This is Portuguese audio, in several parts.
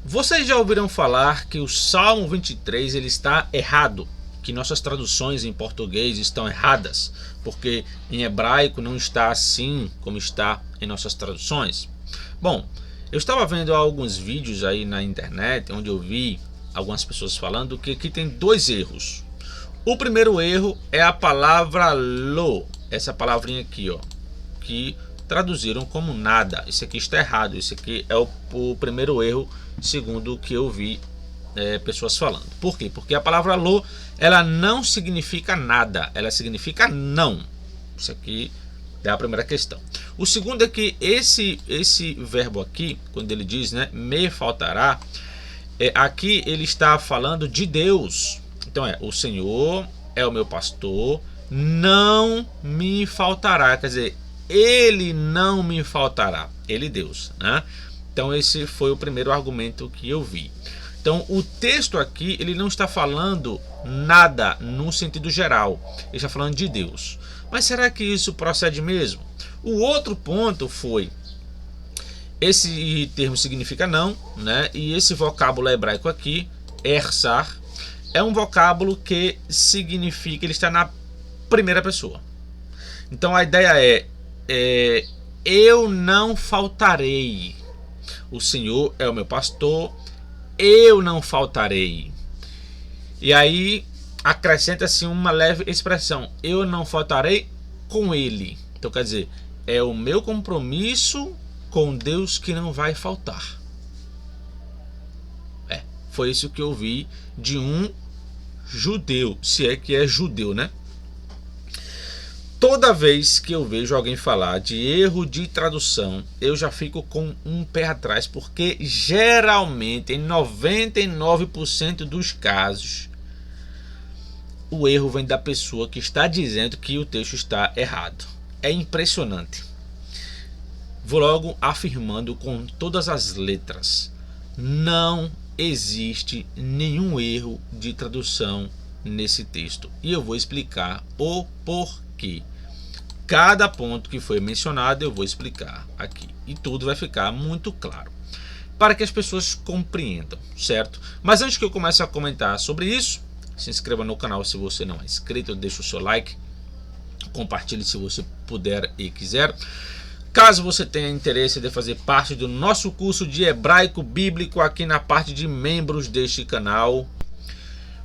Vocês já ouviram falar que o Salmo 23 ele está errado, que nossas traduções em português estão erradas, porque em hebraico não está assim como está em nossas traduções? Bom, eu estava vendo alguns vídeos aí na internet onde eu vi algumas pessoas falando que aqui tem dois erros. O primeiro erro é a palavra lo, essa palavrinha aqui, ó, que traduziram como nada. Isso aqui está errado. Isso aqui é o primeiro erro, segundo o que eu vi pessoas falando. Por quê? Porque a palavra lo, ela não significa nada, ela significa não. Isso aqui é a primeira questão. O segundo é que esse verbo aqui, quando ele diz, né, me faltará, aqui ele está falando de Deus. Então o Senhor é o meu pastor, não me faltará, quer dizer, ele não me faltará, ele Deus, né? Então esse foi o primeiro argumento que eu vi. Então o texto aqui ele não está falando nada no sentido geral, ele está falando de Deus. Mas será que isso procede mesmo? O outro ponto foi, esse termo significa não, né? E esse vocábulo hebraico aqui, ersar, é um vocábulo que significa, ele está na primeira pessoa. Então a ideia é eu não faltarei. O Senhor é o meu pastor, eu não faltarei. E aí acrescenta-se uma leve expressão, eu não faltarei com ele. Então quer dizer, é o meu compromisso com Deus que não vai faltar. Foi isso que eu vi de um judeu, se é que é judeu, né? Toda vez que eu vejo alguém falar de erro de tradução, eu já fico com um pé atrás, porque geralmente, em 99% dos casos, o erro vem da pessoa que está dizendo que o texto está errado. É impressionante. Vou logo afirmando com todas as letras: não existe nenhum erro de tradução nesse texto. E eu vou explicar o porquê. Cada ponto que foi mencionado eu vou explicar aqui. E tudo vai ficar muito claro, para que as pessoas compreendam, certo? Mas antes que eu comece a comentar sobre isso, se inscreva no canal se você não é inscrito, deixa o seu like, compartilhe se você puder e quiser. Caso você tenha interesse de fazer parte do nosso curso de hebraico bíblico aqui na parte de membros deste canal,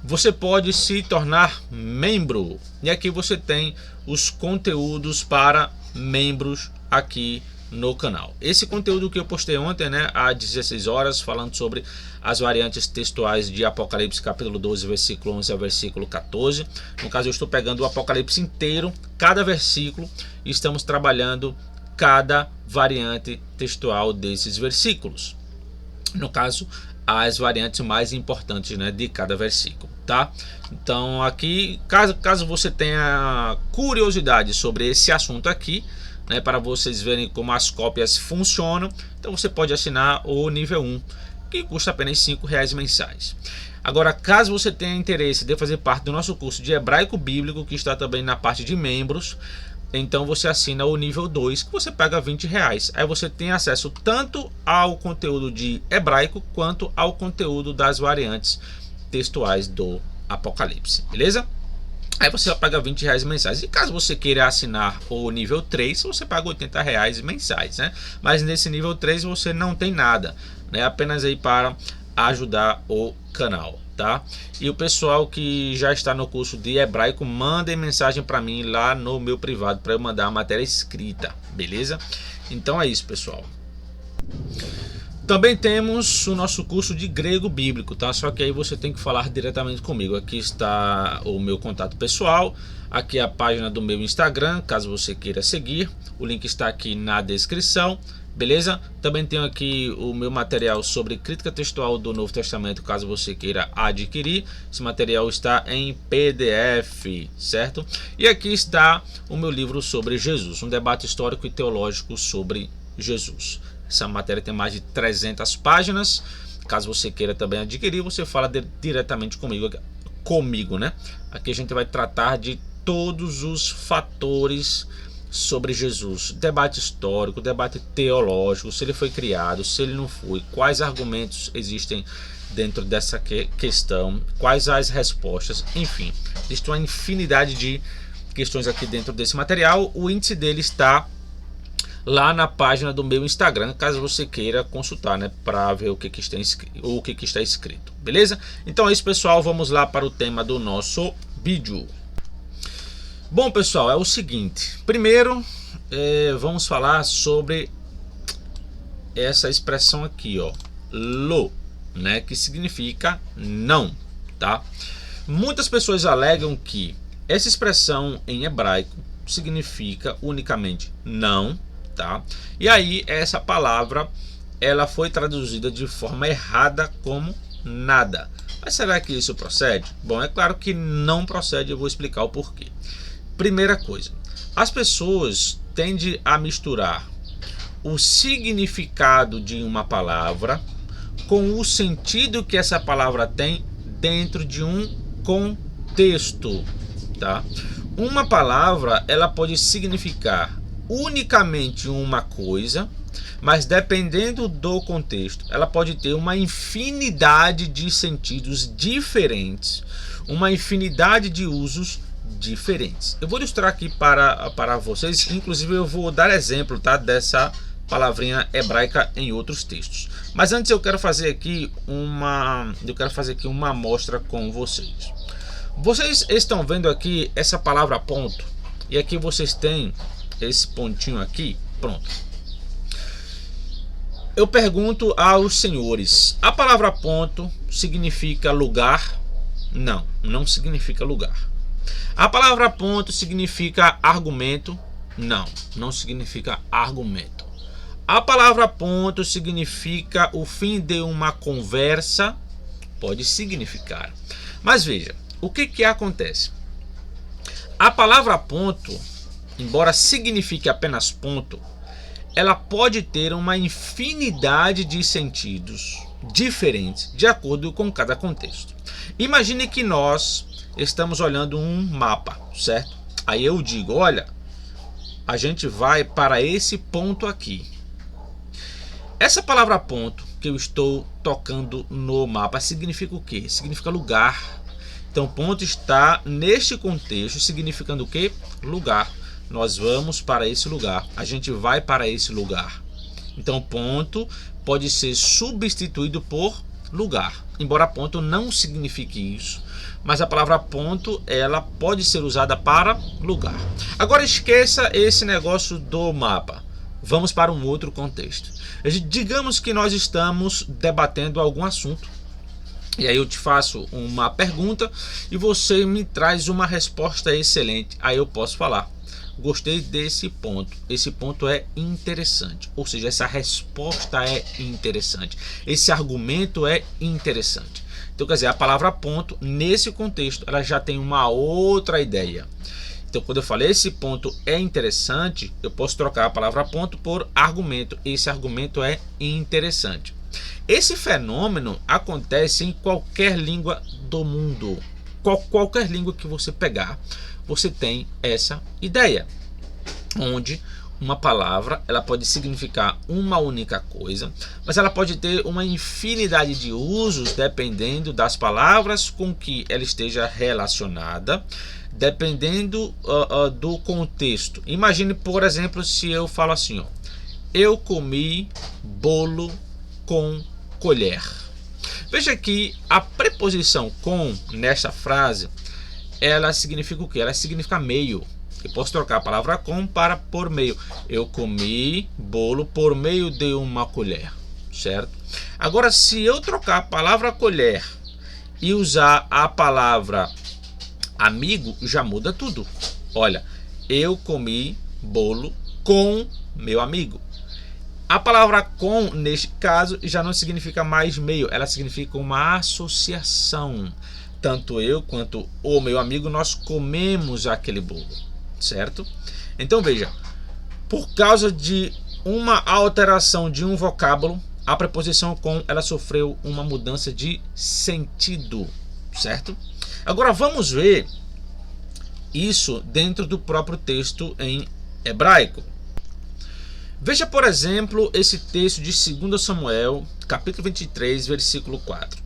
você pode se tornar membro. E aqui você tem os conteúdos para membros aqui no canal. Esse conteúdo que eu postei ontem, né, às 16 horas, falando sobre as variantes textuais de Apocalipse capítulo 12, versículo 11 ao versículo 14. No caso, eu estou pegando o Apocalipse inteiro, cada versículo, e estamos trabalhando cada variante textual desses versículos. No caso, as variantes mais importantes, né, de cada versículo, tá? Então aqui, caso você tenha curiosidade sobre esse assunto aqui, né, para vocês verem como as cópias funcionam, então você pode assinar o nível 1, que custa apenas R$5 mensais. Agora, caso você tenha interesse de fazer parte do nosso curso de hebraico bíblico, que está também na parte de membros, então você assina o nível 2, que você paga R$20. Aí você tem acesso tanto ao conteúdo de hebraico quanto ao conteúdo das variantes textuais do Apocalipse, beleza? Aí você paga R$20 mensais. E caso você queira assinar o nível 3, você paga R$80 mensais, né? Mas nesse nível 3 você não tem nada, né? Apenas aí para ajudar o canal, tá? E o pessoal que já está no curso de hebraico, mandem mensagem para mim lá no meu privado para eu mandar a matéria escrita, beleza? Então é isso, pessoal. Também temos o nosso curso de grego bíblico, tá? Só que aí você tem que falar diretamente comigo. Aqui está o meu contato pessoal, aqui é a página do meu Instagram, caso você queira seguir. O link está aqui na descrição, beleza? Também tenho aqui o meu material sobre crítica textual do Novo Testamento, caso você queira adquirir. Esse material está em PDF, certo? E aqui está o meu livro sobre Jesus, um debate histórico e teológico sobre Jesus. Essa matéria tem mais de 300 páginas. Caso você queira também adquirir, você fala diretamente comigo, né? Aqui a gente vai tratar de todos os fatores sobre Jesus, debate histórico, debate teológico, se ele foi criado, se ele não foi, quais argumentos existem dentro dessa questão, quais as respostas, enfim, existe uma infinidade de questões aqui dentro desse material. O índice dele está lá na página do meu Instagram, caso você queira consultar, né, para ver o que está escrito, beleza? Então é isso, pessoal, vamos lá para o tema do nosso vídeo. Bom, pessoal, é o seguinte, primeiro vamos falar sobre essa expressão aqui, ó, lo, né, que significa não, tá? Muitas pessoas alegam que essa expressão em hebraico significa unicamente não, tá? E aí essa palavra ela foi traduzida de forma errada como nada. Mas será que isso procede? Bom, é claro que não procede, eu vou explicar o porquê. Primeira coisa, as pessoas tendem a misturar o significado de uma palavra com o sentido que essa palavra tem dentro de um contexto, tá? Uma palavra ela pode significar unicamente uma coisa, mas dependendo do contexto, ela pode ter uma infinidade de sentidos diferentes, uma infinidade de usos diferentes. Eu vou ilustrar aqui para vocês, inclusive eu vou dar exemplo, tá, dessa palavrinha hebraica em outros textos. Mas antes eu quero fazer aqui uma amostra com vocês. Vocês estão vendo aqui essa palavra ponto, e aqui vocês têm esse pontinho aqui, pronto. Eu pergunto aos senhores, a palavra ponto significa lugar? Não, não significa lugar. A palavra ponto significa argumento? Não, não significa argumento. A palavra ponto significa o fim de uma conversa? Pode significar. Mas veja, o que acontece? A palavra ponto, embora signifique apenas ponto, ela pode ter uma infinidade de sentidos diferentes de acordo com cada contexto. Imagine que nós estamos olhando um mapa, certo? Aí eu digo, olha, a gente vai para esse ponto aqui. Essa palavra ponto que eu estou tocando no mapa significa o quê? Significa lugar. Então ponto está neste contexto significando o quê? Lugar. Nós vamos para esse lugar, a gente vai para esse lugar. Então ponto pode ser substituído por lugar, embora ponto não signifique isso, mas a palavra ponto ela pode ser usada para lugar. Agora esqueça esse negócio do mapa, vamos para um outro contexto. Digamos que nós estamos debatendo algum assunto, e aí eu te faço uma pergunta e você me traz uma resposta excelente. Aí eu posso falar, gostei desse ponto, esse ponto é interessante, ou seja, essa resposta é interessante, esse argumento é interessante. Então quer dizer, a palavra ponto nesse contexto ela já tem uma outra ideia. Então quando eu falei esse ponto é interessante, eu posso trocar a palavra ponto por argumento, esse argumento é interessante. Esse fenômeno acontece em qualquer língua do mundo, qualquer língua que você pegar, você tem essa ideia, onde uma palavra ela pode significar uma única coisa, mas ela pode ter uma infinidade de usos dependendo das palavras com que ela esteja relacionada, dependendo do contexto. Imagine, por exemplo, se eu falo assim, ó, eu comi bolo com colher. Veja que a preposição com nesta frase ela significa o que? Ela significa meio. Eu posso trocar a palavra com para por meio. Eu comi bolo por meio de uma colher, certo? Agora, se eu trocar a palavra colher e usar a palavra amigo, já muda tudo. Olha, eu comi bolo com meu amigo. A palavra com, neste caso, já não significa mais meio, ela significa uma associação. Tanto eu quanto o meu amigo, nós comemos aquele bolo, certo? Então veja, por causa de uma alteração de um vocábulo, a preposição com, ela sofreu uma mudança de sentido, certo? Agora vamos ver isso dentro do próprio texto em hebraico. Veja, por exemplo, esse texto de 2 Samuel, capítulo 23, versículo 4.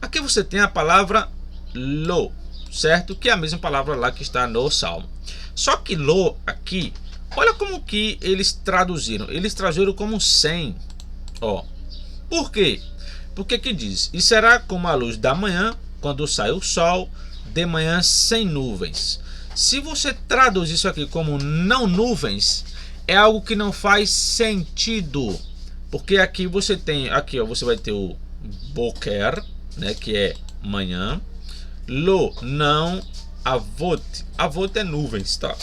Aqui você tem a palavra lo, certo? Que é a mesma palavra lá que está no Salmo. Só que lo aqui, olha como que eles traduziram. Eles traduziram como sem. Ó. Por quê? Porque aqui diz: e será como a luz da manhã, quando sai o sol, de manhã sem nuvens. Se você traduz isso aqui como não nuvens, é algo que não faz sentido, porque aqui você tem, aqui ó, você vai ter o boker, né, que é manhã, lo, não, avot, avot é nuvens, tá?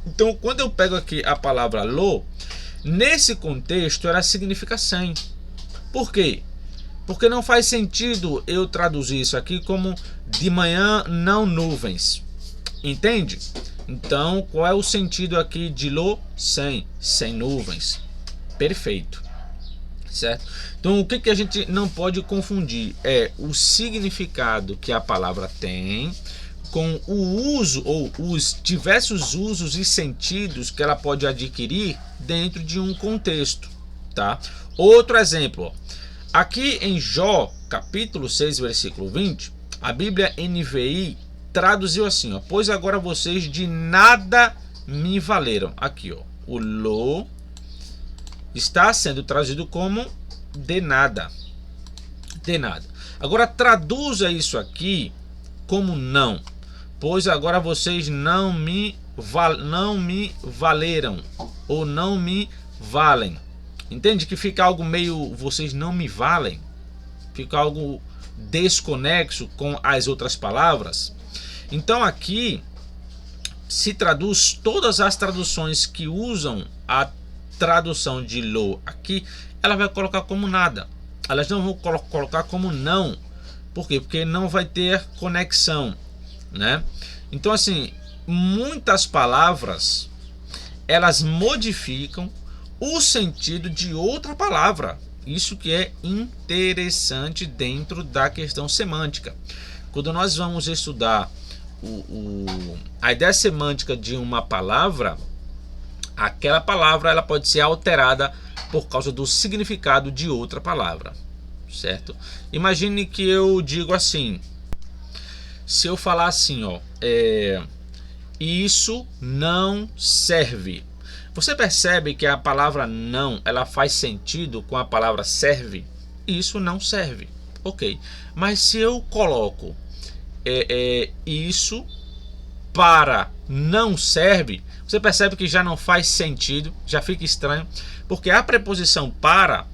Então quando eu pego aqui a palavra lo, nesse contexto ela significa sem. Por quê? Porque não faz sentido eu traduzir isso aqui como de manhã não nuvens, entende? Então, qual é o sentido aqui de lo? Sem nuvens. Perfeito. Certo? Então, o que a gente não pode confundir é o significado que a palavra tem com o uso ou os diversos usos e sentidos que ela pode adquirir dentro de um contexto, tá? Outro exemplo, ó. Aqui em Jó, capítulo 6, versículo 20, a Bíblia NVI traduziu assim, ó: pois agora vocês de nada me valeram. Aqui, ó, o lo está sendo traduzido como de nada. De nada. Agora traduza isso aqui como não. Pois agora vocês não me valeram ou não me valem. Entende que fica algo meio vocês não me valem? Fica algo desconexo com as outras palavras. Então aqui se traduz todas as traduções que usam a tradução de lo aqui, ela vai colocar como nada. Elas não vão colocar como não. Por quê? Porque não vai ter conexão, né? Então assim, muitas palavras elas modificam o sentido de outra palavra. Isso que é interessante dentro da questão semântica. Quando nós vamos estudar a ideia semântica de uma palavra, aquela palavra ela pode ser alterada por causa do significado de outra palavra, certo? Imagine que eu digo assim, se eu falar assim, ó, isso não serve. Você percebe que a palavra não, ela faz sentido com a palavra serve? Isso não serve, ok. Mas se eu coloco isso para não serve, você percebe que já não faz sentido, já fica estranho, porque a preposição para,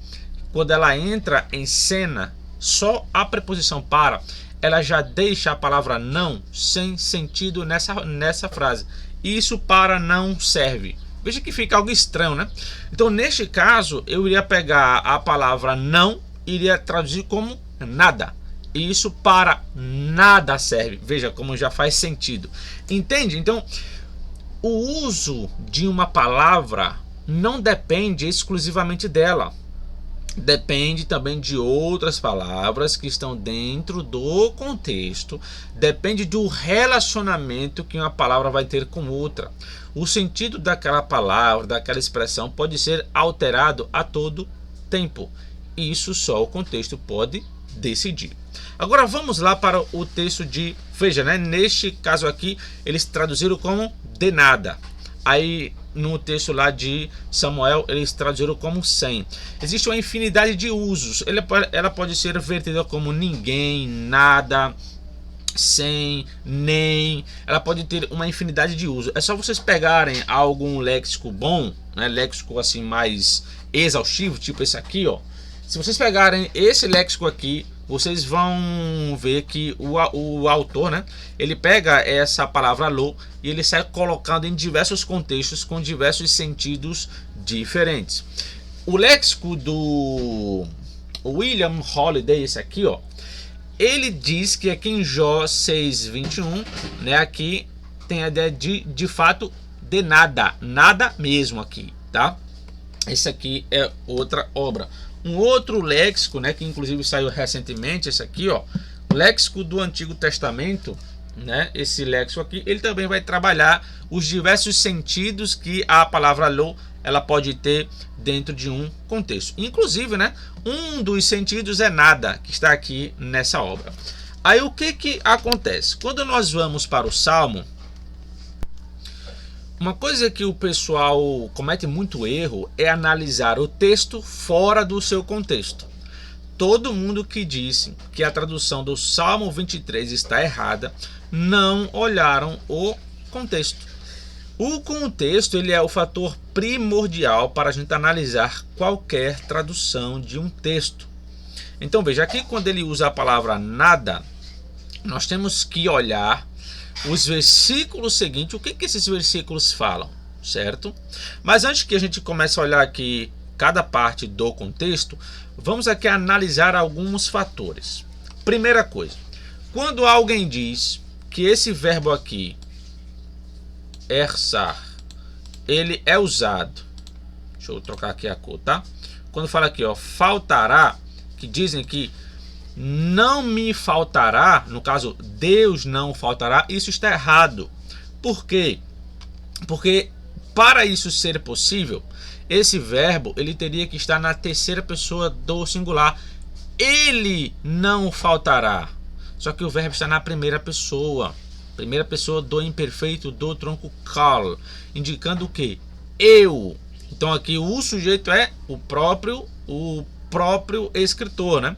quando ela entra em cena, só a preposição para, ela já deixa a palavra não sem sentido nessa frase. Isso para não serve. Veja que fica algo estranho, né? Então, neste caso, eu iria pegar a palavra não e iria traduzir como nada. E isso para nada serve. Veja como já faz sentido. Entende? Então, o uso de uma palavra não depende exclusivamente dela. Depende também de outras palavras que estão dentro do contexto. Depende do relacionamento que uma palavra vai ter com outra. O sentido daquela palavra, daquela expressão pode ser alterado a todo tempo. Isso só o contexto pode decidir. Agora vamos lá para o texto de... Veja, né? Neste caso aqui, eles traduziram como de nada. Aí no texto lá de Samuel, eles traduziram como sem. Existe uma infinidade de usos. Ela pode ser vertida como ninguém, nada, sem, nem. Ela pode ter uma infinidade de usos. É só vocês pegarem algum léxico bom, né? Léxico assim mais exaustivo, tipo esse aqui, ó. Se vocês pegarem esse léxico aqui, vocês vão ver que o autor, né, ele pega essa palavra lo e ele sai colocando em diversos contextos com diversos sentidos diferentes. O léxico do William Holiday, esse aqui, ó, ele diz que aqui em Jó 6:21, né, aqui tem a ideia de fato de nada, nada mesmo aqui, tá? Esse aqui é outra obra. Um outro léxico, né, que inclusive saiu recentemente, esse aqui, ó, o léxico do Antigo Testamento, né, esse léxico aqui, ele também vai trabalhar os diversos sentidos que a palavra lo ela pode ter dentro de um contexto. Inclusive, né, um dos sentidos é nada, que está aqui nessa obra. Aí o que acontece? Quando nós vamos para o Salmo, uma coisa que o pessoal comete muito erro é analisar o texto fora do seu contexto. Todo mundo que disse que a tradução do Salmo 23 está errada, não olharam o contexto. O contexto ele é o fator primordial para a gente analisar qualquer tradução de um texto. Então veja, aqui quando ele usa a palavra nada, nós temos que olhar os versículos seguintes, o que esses versículos falam, certo? Mas antes que a gente comece a olhar aqui cada parte do contexto, vamos aqui analisar alguns fatores. Primeira coisa, quando alguém diz que esse verbo aqui, ersar, ele é usado, deixa eu trocar aqui a cor, tá? Quando fala aqui, ó, faltará, que dizem que não me faltará, no caso, Deus não faltará, isso está errado. Por quê? Porque para isso ser possível, esse verbo ele teria que estar na terceira pessoa do singular. Ele não faltará. Só que o verbo está na primeira pessoa do imperfeito do tronco kal, indicando o que? Eu. Então aqui o sujeito é o próprio escritor, né?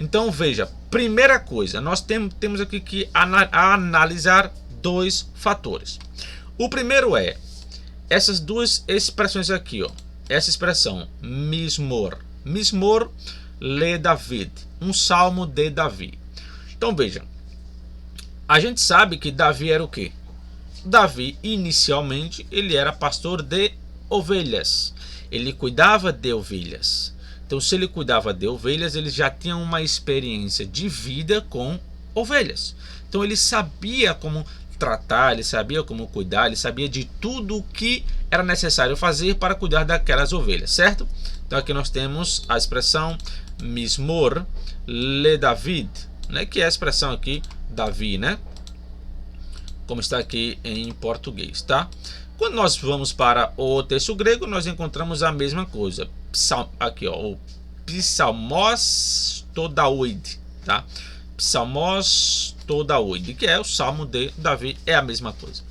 Então veja, primeira coisa, nós temos aqui que analisar dois fatores. O primeiro é essas duas expressões aqui, ó. Essa expressão mismor, mismor le David, um salmo de Davi. Então veja, a gente sabe que Davi era o quê? Davi inicialmente ele era pastor de ovelhas, ele cuidava de ovelhas. Então, se ele cuidava de ovelhas, ele já tinha uma experiência de vida com ovelhas. Então, ele sabia como tratar, ele sabia como cuidar, ele sabia de tudo o que era necessário fazer para cuidar daquelas ovelhas, certo? Então, aqui nós temos a expressão mismor le David, né? Que é a expressão aqui Davi, né? Como está aqui em português, tá? Quando nós vamos para o texto grego, nós encontramos a mesma coisa. Aqui, ó, o Psalmos Todaoid, tá? Psalmos Todaoid, que é o Salmo de Davi, é a mesma coisa.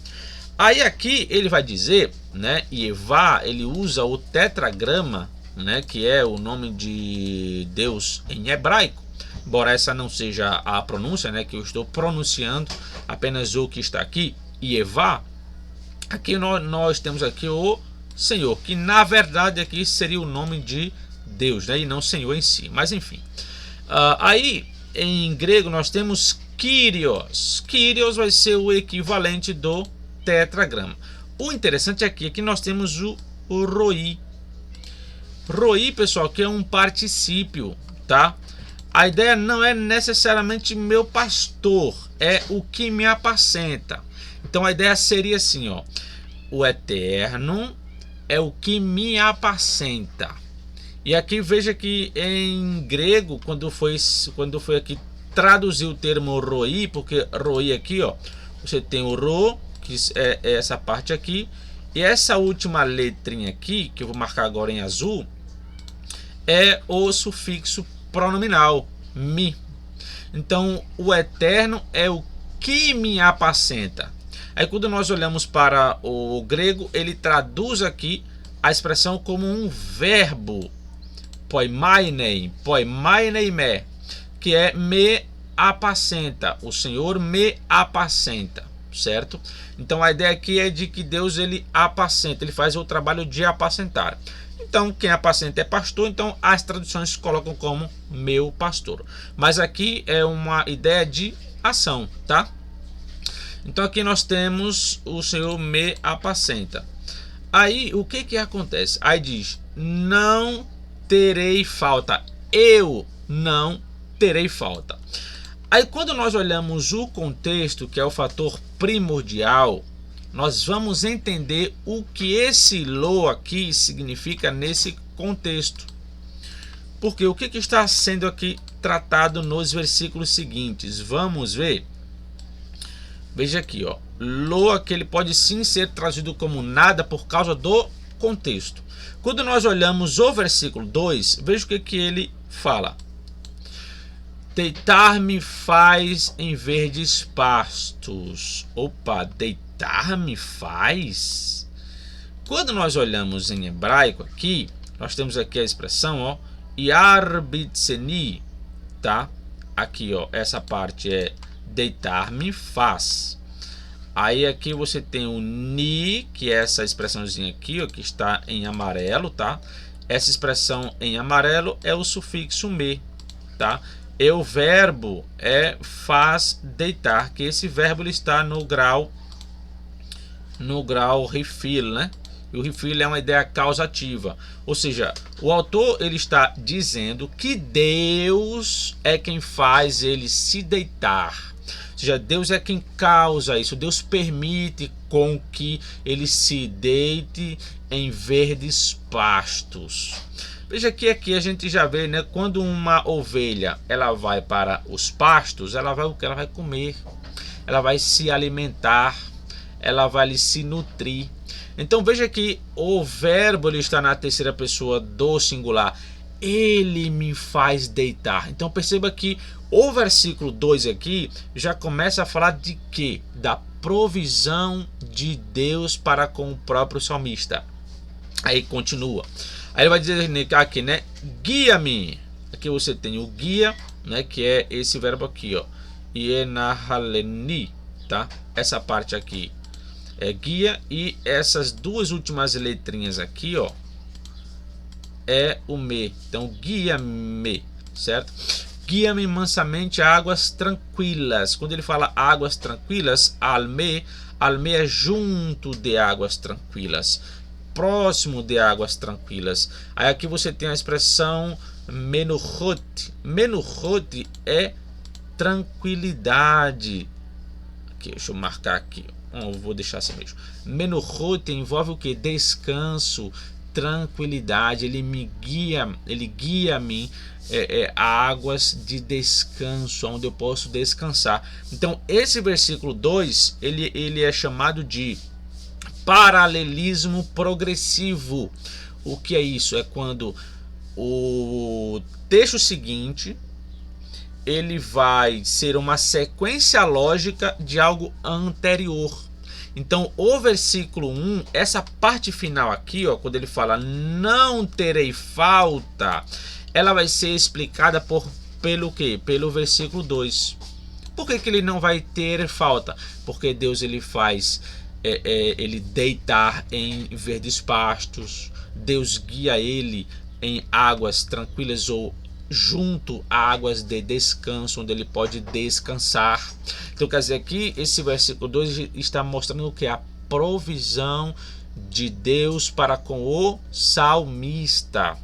Aí aqui ele vai dizer, né, Yevá, ele usa o tetragrama, né, que é o nome de Deus em hebraico. Embora essa não seja a pronúncia, né, que eu estou pronunciando apenas o que está aqui, Yevá. Aqui nós temos aqui o Senhor, que na verdade aqui seria o nome de Deus, né? E não Senhor em si, mas enfim. Aí em grego nós temos Kyrios. Kyrios vai ser o equivalente do tetragrama. O interessante aqui é que nós temos o roi. Roi, pessoal, que é um particípio, tá? A ideia não é necessariamente meu pastor, é o que me apacenta. Então a ideia seria assim, ó, o eterno é o que me apacenta. E aqui veja que em grego, quando foi aqui traduzir o termo roi, porque roi aqui, ó, você tem o ro, que é essa parte aqui, e essa última letrinha aqui, que eu vou marcar agora em azul, é o sufixo pronominal, mi. Então o eterno é o que me apacenta. Aí quando nós olhamos para o grego, ele traduz aqui a expressão como um verbo, poimainei me, que é me apacenta, o Senhor me apacenta, certo? Então a ideia aqui é de que Deus ele apacenta, ele faz o trabalho de apacentar. Então quem apacenta é pastor, então as traduções colocam como meu pastor. Mas aqui é uma ideia de ação, tá? Então aqui nós temos o Senhor me apacenta. Aí o que acontece? Aí diz, não terei falta. Eu não terei falta. Aí quando nós olhamos o contexto, que é o fator primordial, nós vamos entender o que esse lo aqui significa nesse contexto. Porque o que está sendo aqui tratado nos versículos seguintes? Vamos ver. Veja aqui, ó, lo aqui ele pode sim ser traduzido como nada por causa do contexto. Quando nós olhamos o versículo 2, veja o que ele fala. Deitar-me faz em verdes pastos. Opa, deitar-me faz? Quando nós olhamos em hebraico aqui, nós temos aqui a expressão, ó, yarbitseni, tá? Aqui, ó, essa parte é deitar-me faz. Aí aqui você tem o ni, que é essa expressãozinha aqui, ó, que está em amarelo, tá? Essa expressão em amarelo é o sufixo me, tá? E o verbo é faz deitar, que esse verbo ele está no grau refill, né? E o refill é uma ideia causativa, ou seja, o autor ele está dizendo que Deus é quem faz ele se deitar. Ou seja, Deus é quem causa isso. Deus permite com que ele se deite em verdes pastos. Veja que aqui a gente já vê, né? Quando uma ovelha ela vai para os pastos, ela vai o que? Ela vai comer, ela vai se alimentar, ela vai se nutrir. Então veja que o verbo ele está na terceira pessoa do singular. Ele me faz deitar. Então perceba que o versículo 2 aqui já começa a falar de quê? Da provisão de Deus para com o próprio salmista. Aí continua. Aí ele vai dizer aqui, né? Guia-me. Aqui você tem o guia, né? Que é esse verbo aqui, ó. Yenahaleni, tá? Essa parte aqui é guia, e essas duas últimas letrinhas aqui, ó, é o me. Então guia-me, certo? Guia-me mansamente a águas tranquilas. Quando ele fala águas tranquilas, alme é junto de águas tranquilas, próximo de águas tranquilas. Aí aqui você tem a expressão menuchot. Menuchot é tranquilidade. Aqui, deixa eu marcar aqui. Vou deixar assim mesmo. Menuchot envolve o que? Descanso, tranquilidade. Ele guia-me a águas de descanso, onde eu posso descansar. Então esse versículo 2 ele é chamado de paralelismo progressivo. O que é isso? É quando o texto seguinte ele vai ser uma sequência lógica de algo anterior. Então o versículo 1, essa parte final aqui, ó, quando ele fala não terei falta, ela vai ser explicada pelo quê? Pelo versículo 2. Por que ele não vai ter falta? Porque Deus ele faz ele deitar em verdes pastos. Deus guia ele em águas tranquilas ou junto a águas de descanso, onde ele pode descansar. Então quer dizer aqui, esse versículo 2 está mostrando o que? A provisão de Deus para com o salmista,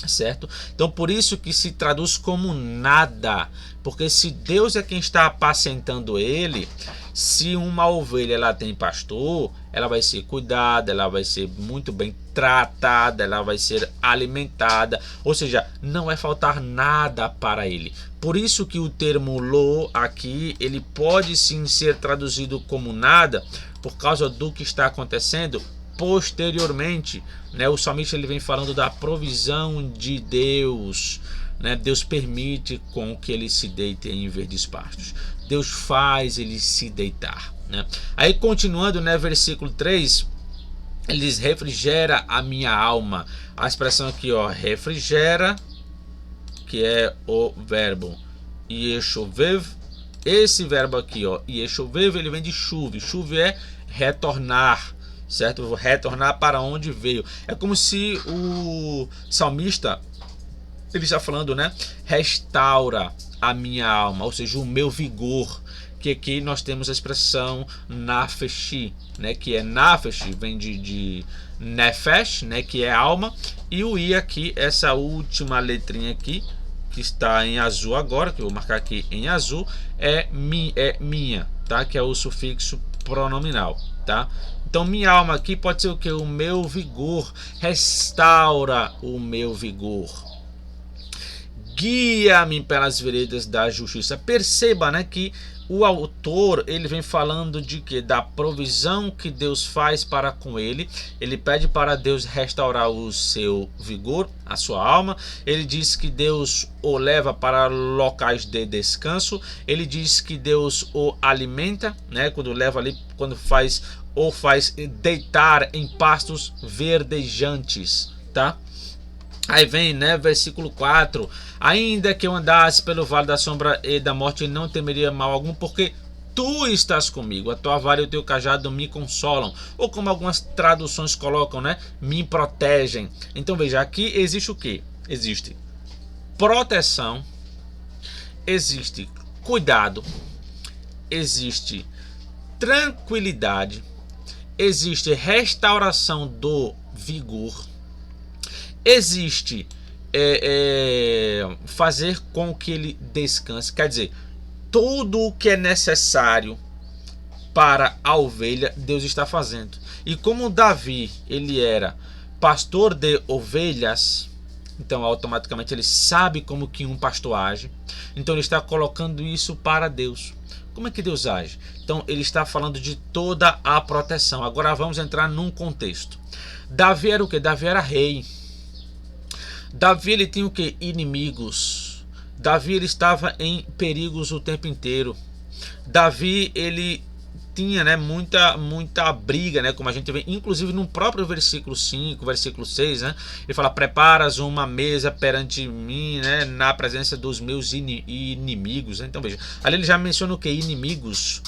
certo? Então por isso que se traduz como nada, porque se Deus é quem está apacentando ele, se uma ovelha ela tem pastor, ela vai ser cuidada, ela vai ser muito bem tratada, ela vai ser alimentada, ou seja, não vai faltar nada para ele. Por isso que o termo lo aqui, ele pode sim ser traduzido como nada, por causa do que está acontecendo posteriormente, né? O salmista ele vem falando da provisão de Deus, né? Deus permite com que ele se deite em verdes pastos. Deus faz ele se deitar, né? Aí continuando, né, versículo 3, ele diz refrigera a minha alma. A expressão aqui, ó, refrigera, que é o verbo yeshovev. Esse verbo aqui, ó, yeshovev, ele vem de chuva. Chuva é retornar, certo? Vou retornar para onde veio. É como se o salmista ele está falando, né? Restaura a minha alma, ou seja, o meu vigor. Que aqui nós temos a expressão nafesh, né? Que é nafesh, vem de nefesh, né? Que é alma. E o i aqui, essa última letrinha aqui, que está em azul agora, que eu vou marcar aqui em azul, é minha, tá? Que é o sufixo pronominal, tá? Então minha alma aqui pode ser o que? O meu vigor. Restaura o meu vigor. guia-me pelas veredas da justiça. Perceba, né, que o autor, ele vem falando de que? Da provisão que Deus faz para com ele. Ele pede para Deus restaurar o seu vigor, a sua alma. Ele diz que Deus o leva para locais de descanso. Ele diz que Deus o alimenta, né, quando leva ali, quando faz deitar em pastos verdejantes, tá? Aí vem, né, versículo 4. Ainda que eu andasse pelo vale da sombra e da morte, não temeria mal algum, porque tu estás comigo. A tua vara e o teu cajado me consolam. Ou como algumas traduções colocam, né, me protegem. Então veja, aqui existe o que? Existe proteção, existe cuidado, existe tranquilidade, existe restauração do vigor, existe fazer com que ele descanse. Quer dizer, tudo o que é necessário para a ovelha, Deus está fazendo. E como Davi, ele era pastor de ovelhas, então automaticamente ele sabe como que um pastor age. Então ele está colocando isso para Deus. Como é que Deus age? Então ele está falando de toda a proteção. Agora vamos entrar num contexto. Davi era o que? Davi era rei. Davi, ele tinha o que? Inimigos. Davi, ele estava em perigos o tempo inteiro. Davi, ele tinha, né, muita briga, né, como a gente vê, inclusive no próprio versículo 5, versículo 6, né, ele fala: preparas uma mesa perante mim, né, na presença dos meus inimigos. Então veja, ali ele já menciona o que? Inimigos.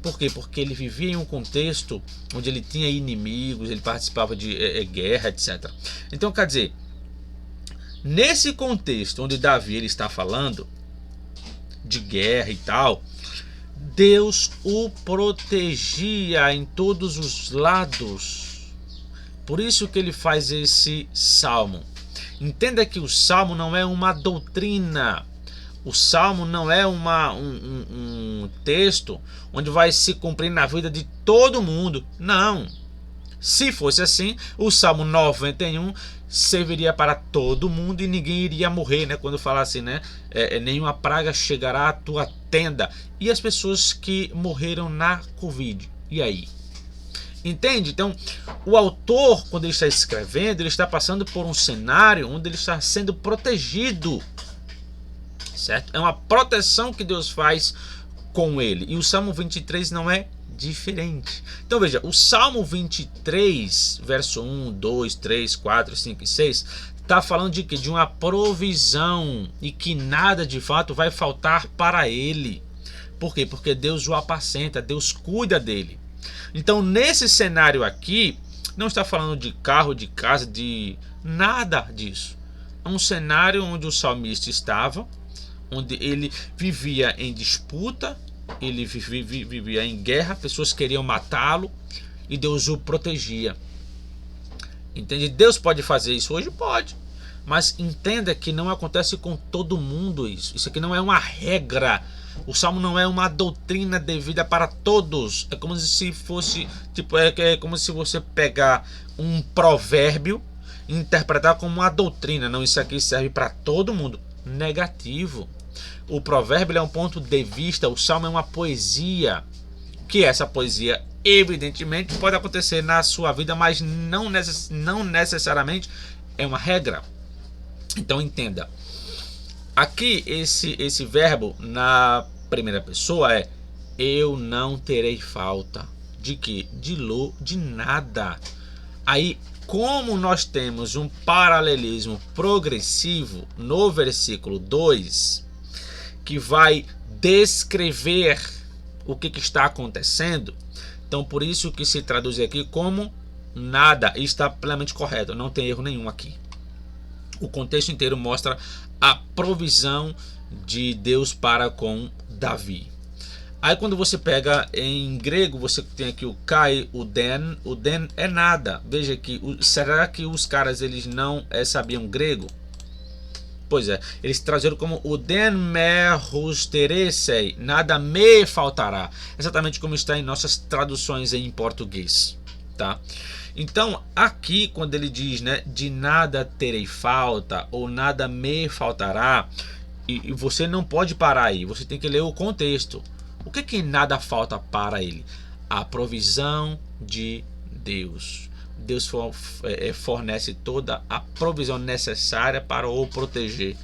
Por quê? Porque ele vivia em um contexto onde ele tinha inimigos, ele participava de guerra, etc. Então, quer dizer, nesse contexto onde Davi ele está falando de guerra e tal, Deus o protegia em todos os lados. Por isso que ele faz esse salmo. Entenda que o salmo não é uma doutrina. O salmo não é um texto onde vai se cumprir na vida de todo mundo. Não. Se fosse assim, o Salmo 91 serviria para todo mundo e ninguém iria morrer, né? Quando fala assim, né? Nenhuma praga chegará à tua tenda. E as pessoas que morreram na Covid? E aí? Entende? Então, o autor, quando ele está escrevendo, ele está passando por um cenário onde ele está sendo protegido. Certo? É uma proteção que Deus faz com ele. E o Salmo 23 não é diferente. Então veja, o Salmo 23, verso 1, 2, 3, 4, 5 e 6, está falando de quê? De uma provisão e que nada de fato vai faltar para ele. Por quê? Porque Deus o apacenta, Deus cuida dele. Então nesse cenário aqui, não está falando de carro, de casa, de nada disso. É um cenário onde o salmista estava, onde ele vivia em disputa, ele vivia em guerra, pessoas queriam matá-lo e Deus o protegia. Entende? Deus pode fazer isso hoje? Pode. Mas entenda que não acontece com todo mundo isso. Isso aqui não é uma regra. O Salmo não é uma doutrina devida para todos. É como se fosse, é como se você pegar um provérbio e interpretar como uma doutrina. Não, isso aqui serve para todo mundo. Negativo. O provérbio é um ponto de vista, o salmo é uma poesia, que essa poesia evidentemente pode acontecer na sua vida, mas não necessariamente é uma regra. Então entenda, aqui esse verbo na primeira pessoa é: eu não terei falta. De quê? De nada. Aí, como nós temos um paralelismo progressivo no versículo 2, que vai descrever o que está acontecendo, então por isso que se traduz aqui como nada, e está plenamente correto, não tem erro nenhum aqui. O contexto inteiro mostra a provisão de Deus para com Davi. Aí quando você pega em grego, você tem aqui o kai, o den é nada. Veja aqui, será que os caras eles não sabiam grego? Pois é, eles traduziram como o den me rusteresei, nada me faltará. Exatamente como está em nossas traduções em português, tá? Então, aqui quando ele diz, né, de nada terei falta ou nada me faltará, E você não pode parar aí, você tem que ler o contexto. O que nada falta para ele? A provisão de Deus. Deus fornece toda a provisão necessária para o proteger.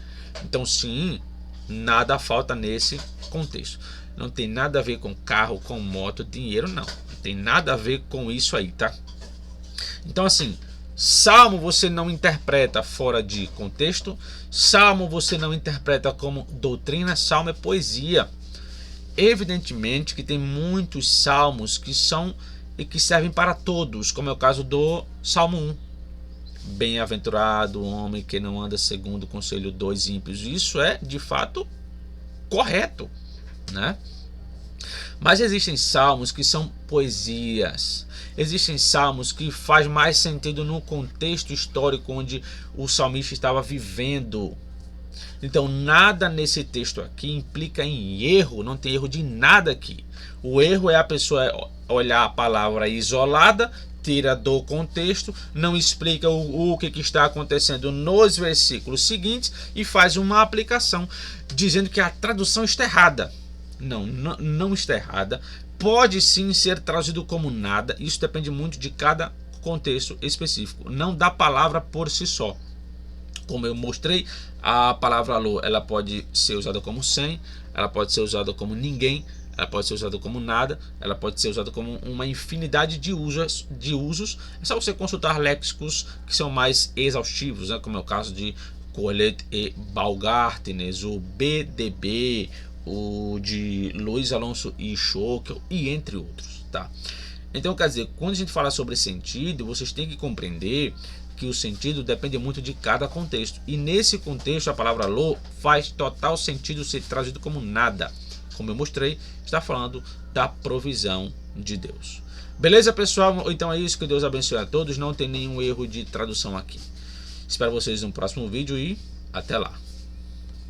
Então sim, nada falta nesse contexto. Não tem nada a ver com carro, com moto, dinheiro, não. Não tem nada a ver com isso aí, tá? Então assim, Salmo você não interpreta fora de contexto. Salmo você não interpreta como doutrina. Salmo é poesia. Evidentemente que tem muitos salmos que são e que servem para todos, como é o caso do Salmo 1. Bem-aventurado o homem que não anda segundo o conselho dos ímpios. Isso é de fato correto, né? Mas existem salmos que são poesias. Existem salmos que faz mais sentido no contexto histórico onde o salmista estava vivendo. Então nada nesse texto aqui implica em erro, não tem erro de nada aqui. O erro é a pessoa olhar a palavra isolada, tira do contexto, não explica o que está acontecendo nos versículos seguintes e faz uma aplicação dizendo que a tradução está errada. Não está errada. Pode sim ser traduzido como nada. Isso depende muito de cada contexto específico. Não da palavra por si só. Como eu mostrei, a palavra alô, ela pode ser usada como sem, ela pode ser usada como ninguém, ela pode ser usada como nada, ela pode ser usada como uma infinidade de usos. É só você consultar léxicos que são mais exaustivos, né? Como é o caso de Colette e Baumgartner, o BDB, o de Luiz Alonso e Schockel, e entre outros, tá? Então, quer dizer, quando a gente fala sobre sentido, vocês têm que compreender que o sentido depende muito de cada contexto. E nesse contexto, a palavra lo faz total sentido ser traduzido como nada. Como eu mostrei, está falando da provisão de Deus. Beleza, pessoal? Então é isso, que Deus abençoe a todos. Não tem nenhum erro de tradução aqui. Espero vocês no próximo vídeo e até lá.